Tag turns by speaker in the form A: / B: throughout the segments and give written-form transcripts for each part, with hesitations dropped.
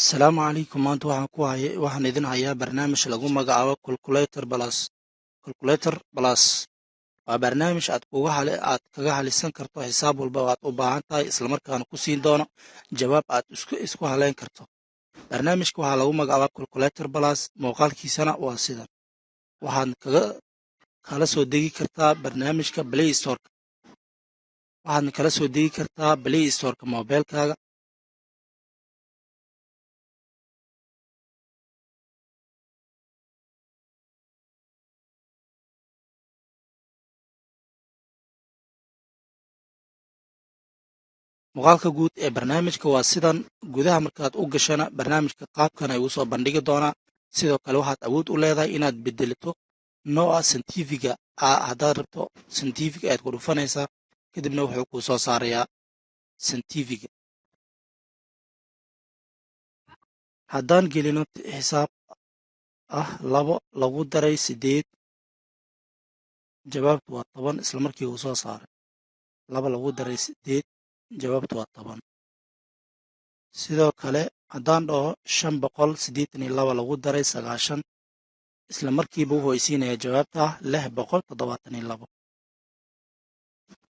A: Asalaamu calaykum. Maanta waxaan idin hayaa barnaamij lagu magacaabo Calculator Plus. Waa barnaamij aad kaga halisan karto xisaab walba oo aad u baahan tahay, islamarkaana ku siin doono jawaab aad isku halayn karto. Barnaamijka waxaa lagu magacaabaa Calculator Plus. Muuqaalkiisana waa sidan. Waxaad kala soo degi kartaa barnaamijka Play Store. Waxaadna kala soo degi kartaa Play Store-ka moobilkaaga. Muuqaalka guud ee barnaamijka waa sidan. Gudaha markaad u gashana barnaamijka qaabkan ayuu soo bandhigi doonaa. Sidoo kale waxaad awood u leedahay inaad bedelato nooca scientifiga haddaad rabto scientific ayaad ku dhufanaysaa, kadibna wuxuu kuu soo saarayaa scientifiga. Haddaan gelino xisaab ah 2 lagu daray 8, jawaabtu waa 10, isla markii uu soo saaray 2 lagu daray 8, jawaabtu waa 10. sidoo kale haddaan dhaho 582 lagu daray 9, isla markiiba wuxuu isiinayaa jawaabta ah 672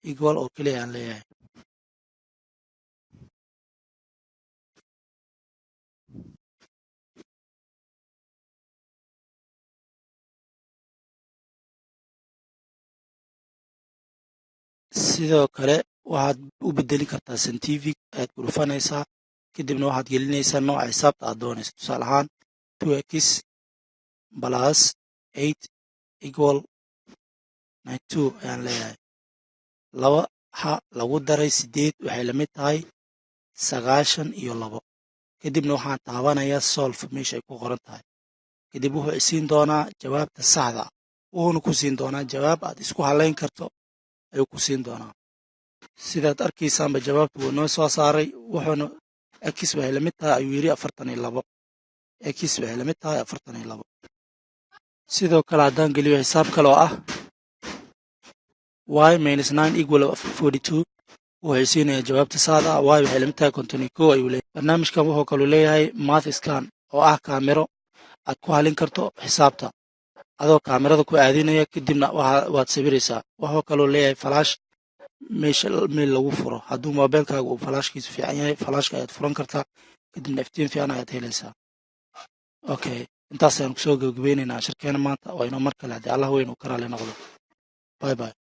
A: equal oo keliya aan leeyahay. sidoo kale waxaad u bedeli kartaa scientific ayaad ku dhufanaysaa, kadibna waxaad gelinaysaa nooca xisaabta aad doonayso. Tusaale ahaan 2x plus 8 equal 92 ayaan leeyahay. 2 lagu daray 8 waxay la mid tahay 92. kadibna waxaan taabanayaa solve meesha ay ku qoran tahay. kadib wuxuu isiin doonaa jawaabta saxda ah, wuxuuna ku siin doonaa jawaab aad isku halayn karto ayuu ku siin doonaa. sidaad arkaysaanba jawaabtu wuu noo soo saaray. wuxuuna x waxay la mid tahay ayuu yidhi 42. x waxay la mid tahay 42. sidoo kale haddaan geliyo xisaab kale oo ah y minus 9 equal 42, wuxuu siinayaa jawaabta saxda ah. y waxay la mid tahay 51 ayuu leeyahay. barnaamijkan wuxuu kaloo leeyahay math scan oo ah kaamiro aad ku halin karto xisaabta adoo kaamirada ku aadinaya, kadibna waad sawiraysaa. wuxuu kaloo leeyahay falash meel lagu furo. hadduu moobilkaaga uu falashkiisu fiican yahay, falashka ayaad furan kartaa, kadibna iftiin fiican ayaad helaysaa. okay, intaas ayaan kusoo gabagabaynaynaa shirkeena maanta. waa inoo mar kale haddii allah weyn uu ka raali noqdo. bye bye.